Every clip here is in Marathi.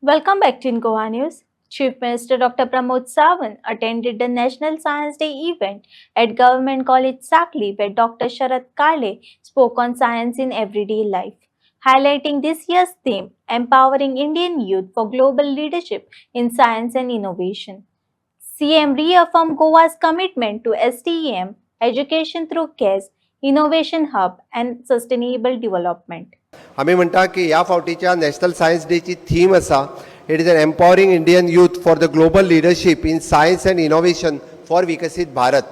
Welcome back to Goa News. Chief Minister Dr. Pramod Sawant attended the National Science Day event at Government College Sakli, where Dr. Sharad Kale spoke on science in everyday life, highlighting this year's theme, Empowering Indian Youth for Global Leadership in Science and Innovation. CM reaffirmed Goa's commitment to STEM, education through CARES, Innovation Hub, and sustainable development. आम्ही म्हणटा की ह्या फावटीच्या नॅशनल सायन्स डेची थीम आसा it is an empowering Indian youth for the global leadership in science and innovation for Viksit Bharat.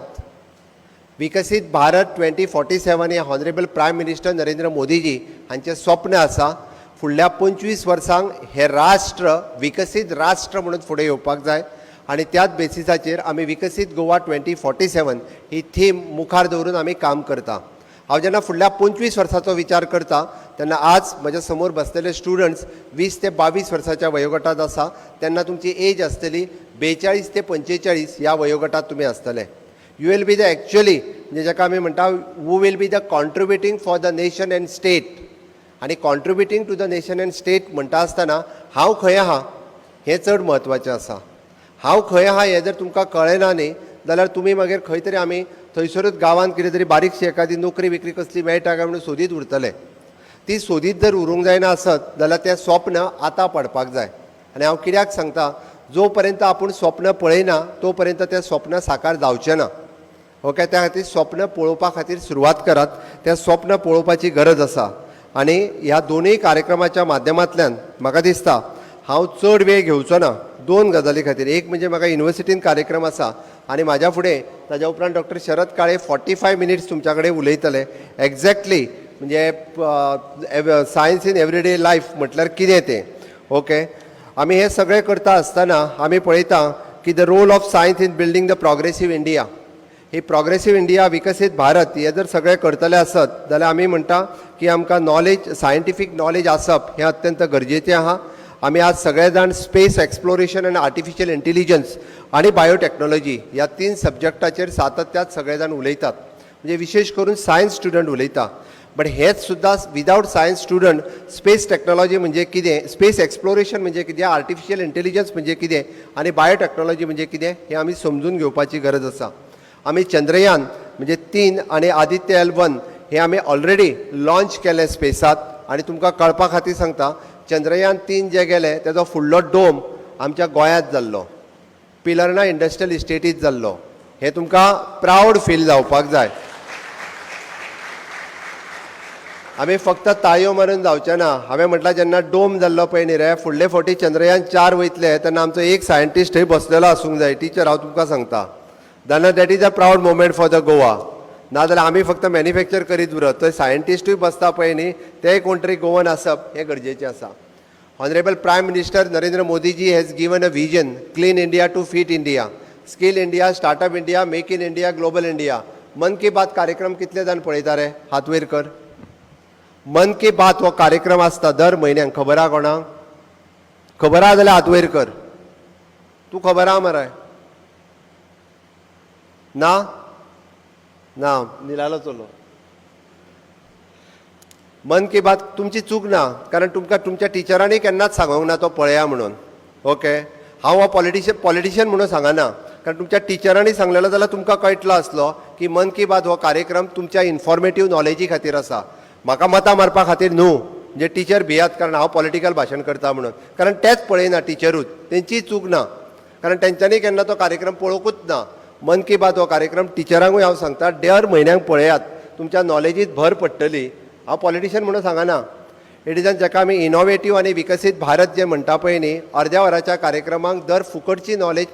Viksit Bharat 2047 हे honourable prime minister Narendra Modiji हांचें स्वप्न आसा. फुडल्या 25 वर्सांक हे राष्ट्र विकसीत राष्ट्र म्हणून फुडें येवपाक जाय आनी त्याच बेसिसाचेर आमी विकसीत गोवा 2047 ही थीम मुखार दवरून आमी काम करता. हांव जेन्ना फुडल्या 25 वर्सांचो विचार करता तेन्ना आज म्हज्या समोर बसलेले स्टुडंट्स 20 ते 22 वर्सांच्या वयोगटांत आसा. तेन्ना तुमची एज आसतली 42 ते 45 ह्या वयोगटांत तुमी आसतले. You will be the actually म्हणजे जाका आमी म्हणटा who will be the contributing for the nation and state. आनी contributing to the nation and state म्हणटा आसतना हांव खंय आहा हें चड म्हत्वाचें आसा. हांव खंय आहा हें जर तुमकां कळ्ळें ना न्ही जाल्यार तुमी मागीर खंय तरी आमी थंयसरूच गांवांत कितें तरी बारीकशी एखादी नोकरी विक्री कसली मेळटा काय म्हणून सोदीत उरतले. ती सोदीत जर उरूंक जायना आसत जाल्यार तें स्वप्न आतां पडपाक जाय. आनी हांव कित्याक सांगता जो पर्यंत आपूण स्वप्न पळयना तो पर्यंत तें स्वप्न साकार जावचें ना. ओके, त्या खातीर स्वप्न पळोवपा खातीर सुरवात करात. तें स्वप्न पळोवपाची गरज आसा. आनी ह्या दोनूय कार्यक्रमाच्या माध्यमांतल्यान म्हाका दिसता हांव चड वेळ घेवचो ना दोन गजाली खातीर. एक म्हणजे म्हाका युनिवर्सिटीन कार्यक्रम आसा आनी म्हाज्या फुडें ताज्या उपरांत डॉक्टर शरद काळे 45 मिनिट्स तुमच्या कडेन उलयतले. एक्झॅक्टली म्हणजे सायन्स इन एवरीडे लायफ म्हटल्यार कितें तें. ओके, आमी हें सगळें करता आसतना आमी पळयता की the role of science in building the progressive India. ही प्रोग्रेसीव इंडिया विकसीत भारत हे जर सगळें करतले आसत जाल्यार आमी म्हणटा की आमकां नॉलेज सायंटिफीक नॉलेज आसप हें अत्यंत गरजेचें आहा. आमी आज सगळे जाण स्पेस एक्सप्लोरेशन आनी आर्टिफिशियल इंटेलिजन्स आनी बायोटेक्नॉलॉजी ह्या 3 सब्जेक्टाचेर सातत्यात सगळे जाण उलयतात. म्हणजे विशेश करून सायन्स स्टुडंट उलयता. बट हेच सुद्दां without science student space technology म्हणजे कितें, स्पेस एक्सप्लोरेशन म्हणजे कितें, आर्टिफिशियल इंटेलिजन्स म्हणजे कितें आनी बायोटेक्नॉलॉजी म्हणजे कितें हें आमी समजून घेवपाची गरज आसा. आमी चंद्रयान म्हणजे 3 आनी आदित्य L1 हे आमी ऑलरेडी लॉन्च केलें स्पेसात. आनी तुमकां कळपा खातीर सांगता चंद्रयान 3 जे गेले तेजो फुडलो डोम आमच्या गोंयांत जाल्लो, पिलर्ना इंडस्ट्रियल इस्टेटीत जाल्लो. हें तुमकां प्रावड फील जावपाक जाय. आमी फक्त ताळयो मारून जावचे ना. हांवें म्हटलां जेन्ना डोम जाल्लो पळय न्ही रे फुडले फावटी चंद्रयान 4 वयतले तेन्ना आमचो एक सायंटिस्ट थंय बसलेलो आसूंक जाय. टिचर हांव तुमकां सांगता तेन्ना that is a proud moment for the Goa. नाजाल्यार आमी फक्त मॅन्युफॅक्चर करीत उरत थंय सायंटिस्टूय बसता पळय न्ही तेय कोण तरी गोवन आसप हें गरजेचें आसा. Honourable prime minister Narendra Modiji has given a vision clean India to fit India, skill India, startup India, make in India, global India. Mann Ki बात कार्यक्रम कितले जाण पळयता रे? हात वयर कर. मन की बात हो कार्यक्रम आसता दर म्हयन्याक. खबर आहा कोणाक? खबर आहा जाल्यार हात वयर कर. तूं खबर आहा मरे? ना ना निलालो चलो. मन की बात तुमची चूक ना कारण तुमकां तुमच्या टिचरांनी केन्नाच सांगूंक ना तो पळया म्हणून. ओके, हांव हो पॉलिटिशियन म्हणून सांगना कारण तुमच्या टिचरांनी सांगलेलो जाल्यार तुमकां कळटलो आसलो की मन की बात हो कार्यक्रम तुमच्या इन्फॉर्मेटीव नॉलेजी खातीर आसा. म्हाका मतां मारपा खातीर न्हू म्हणजे टीचर भियात कारण हांव पॉलिटिकल भाशण करता म्हणून. कारण तेच पळयना टिचरूच, तेंची चूक ना कारण तेंच्यांनी केन्ना तो कार्यक्रम पळोवंकूच ना. मन की बात हो कार्यक्रम टिचरांकूय हांव सांगता दर म्हयन्याक पळयात, तुमच्या नॉलेजीत भर पडटली. हांव पॉलिटिशियन म्हणून सांगना. इट इज जाका आमी इनोवेटीव आनी विकसीत भारत जे म्हणटा पळय न्ही अर्द्या वराच्या कार्यक्रमांक दर फुकटची नॉलेज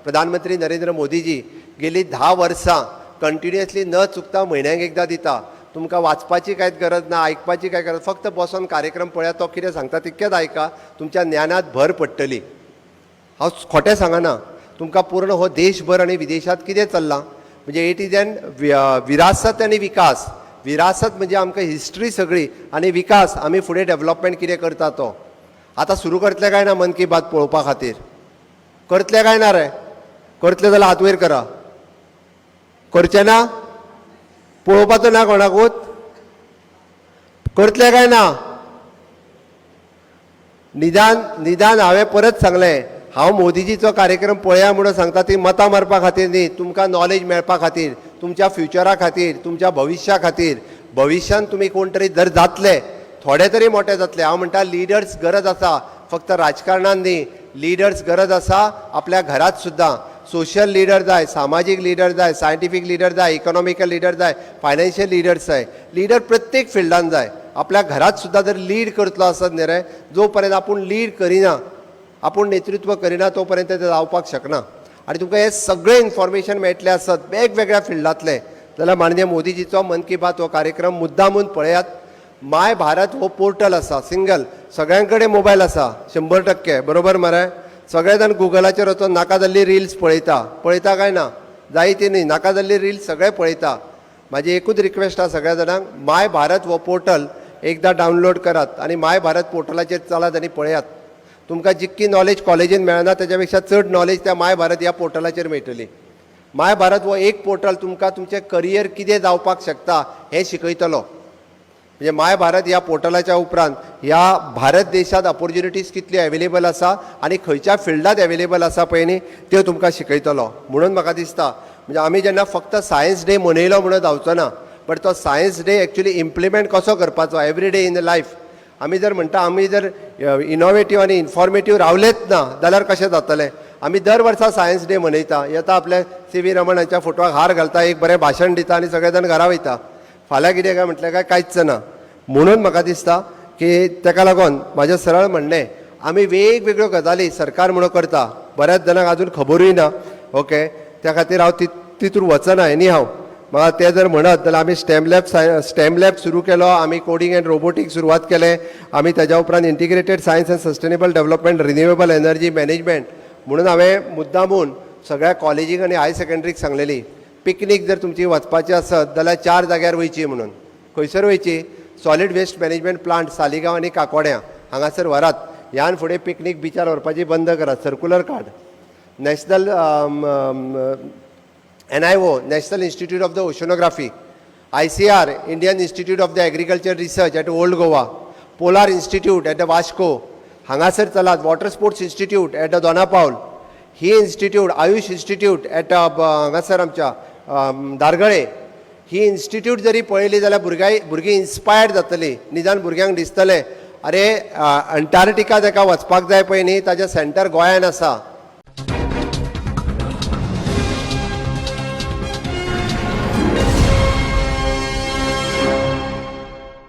प्रधानमंत्री नरेंद्र मोदीजी गेली 10 वर्सां कंटिन्युअसली न चुकता म्हयन्याक एकदां दिता. तुमकां वाचपाची कांयच गरज ना, आयकपाची कांय गरज, फक्त बसून कार्यक्रम पळयात. तो कितें सांगता तितकेंच आयका, तुमच्या ज्ञानात भर पडटली. हांव खोटें सांगना. तुमकां पूर्ण हो देशभर आनी विदेशांत कितें चल्लां म्हणजे इट इज एन विरासत आनी विकास. विरासत म्हणजे आमकां हिस्ट्री सगळी आनी विकास आमी फुडें डेव्हलपमेंट कितें करता तो. आतां सुरू करतले काय ना मन की बात पळोवपा खातीर? करतले काय ना रे? करतले जाल्यार हात वयर करा. करचे ना? पळोवपाचो ना कोणाकूच? करतले काय ना? निदान हांवें परत सांगलें, हांव मोदीजीचो कार्यक्रम पळया म्हणून सांगता ती मतां मारपा खातीर न्ही, तुमकां नॉलेज मेळपा खातीर, तुमच्या फ्युचरा खातीर, तुमच्या भविश्या खातीर. भविश्यान तुमी कोण तरी जर जातले, थोडे तरी मोठे जातले. हांव म्हणटा लिडर्स गरज आसा, फक्त राजकारणान न्ही, लिडर्स गरज आसा आपल्या घरात सुद्दां. सोशल लिडर जाय, सामाजीक लिडर जाय, सायंटिफीक लिडर जाय, इकॉनॉमिकल लिडर जाय, फायनान्शियल लिडर्स जाय. लिडर प्रत्येक फिल्डान जाय. आपल्या घरात सुद्दां जर लीड करतलो आसत न्ही रे, जो पर्यंत आपूण लीड करिना, आपूण नेतृत्व करिना तो पर्यंत ते जावपाक शकना. आनी तुमकां हे सगळे इन्फॉर्मेशन मेळटलें आसत वेगवेगळ्या फिल्डांतले, जाल्यार माननीय मोदीजीचो मन की बात हो कार्यक्रम मुद्दामून पळयात. माय भारत हो पोर्टल आसा सिंगल, सगळ्यां कडेन मोबायल आसा 100%, बरोबर मरे. सगळे जाण गुगलाचेर वचून नाका जाल्ली रिल्स पळयता काय ना, जायती न्ही, नाका जाल्ली रिल्स सगळे पळयता. म्हाजी एकूच रिक्वेस्ट आसा सगळ्या जाणांक, माय भारत हो पोर्टल एकदां डावनलोड करात आनी माय भारत पोर्टलाचेर चलात आनी पळयात. तुमकां जितकी नॉलेज कॉलेजीन मेळना तेच्या पेक्षा चड नॉलेज त्या माय भारत ह्या पोर्टलाचेर मेळटली. माय भारत हो एक पोर्टल तुमकां तुमचें करियर कितें जावपाक शकता हें शिकयतलो. म्हणजे माय भारत ह्या पोर्टलाच्या उपरांत ह्या भारत देशांत ऑपॉर्च्युनिटीज कितल्यो एवेलेबल आसा आनी खंयच्या फिल्डांत एवेलेबल आसा पळय न्ही त्यो तुमकां शिकयतलो. म्हणून म्हाका दिसता म्हणजे आमी जेन्ना फक्त सायन्स डे मनयलो म्हणून जावचो ना, बट तो सायन्स डे एक्चुली इम्प्लिमेंट कसो करपाचो every day in the life. आमी जर म्हणटा आमी जर इनोवेटीव आनी इन्फॉर्मेटीव रावलेच ना जाल्यार कशें जातलें. आमी दर वर्सा सायन्स डे मनयता, येता आपल्या सी.व्ही. रमण हांच्या फोटवाक हार घालता, एक बरें भाशण दिता आनी सगळे जाण घरा वयता. फाल्यां कितें काय म्हटलें काय कांयच ना. म्हणून म्हाका दिसता की ताका लागून म्हाजें सरळ म्हणणें, आमी वेगवेगळ्यो गजाली सरकार म्हणून करता, बऱ्याच जाणांक आजून खबरूय ना. ओके, त्या खातीर हांव तितूर वचना. एनी हांव म्हाका तें जर म्हणत जाल्यार आमी स्टेम लॅब सुरू केलो, आमी कोडिंग एंड रोबोटिक्स सुरवात केलें, आमी ताच्या उपरांत integrated science end sustainable development renewable energy management म्हणून हांवें मुद्दामून सगळ्या कॉलेजीक आनी हाय सेकंडरीक सांगलेली, पिकनीक जर तुमची वचपाची आसत जाल्यार 4 जाग्यार वयची म्हणून. खंयसर वयची? Solid waste management plant Saligao आनी काकोड्यां हांगासर व्हरात. ह्यान फुडें पिकनीक बिचार व्हरपाची बंद करात, सर्कुलर काड. National NIO, National Institute of the Oceanography, ICR, Indian Institute of the Agriculture Research at Old Goa, Polar Institute at the Vasco, हांगासर चलात. Water sports institute at the Dona Paula, ही इन्स्टिट्यूट आयुष इन्स्टिट्यूट एट हांगासर आमच्या दारगळे. ही इन्स्टिट्यूट जरी पळयली जाल्यार भुरगीं इन्स्पायर्ड जातली. निदान भुरग्यांक दिसतलें अरे अंटार्क्टिका जाका वचपाक जाय पळय न्ही ताजें सेंटर गोंयान आसा,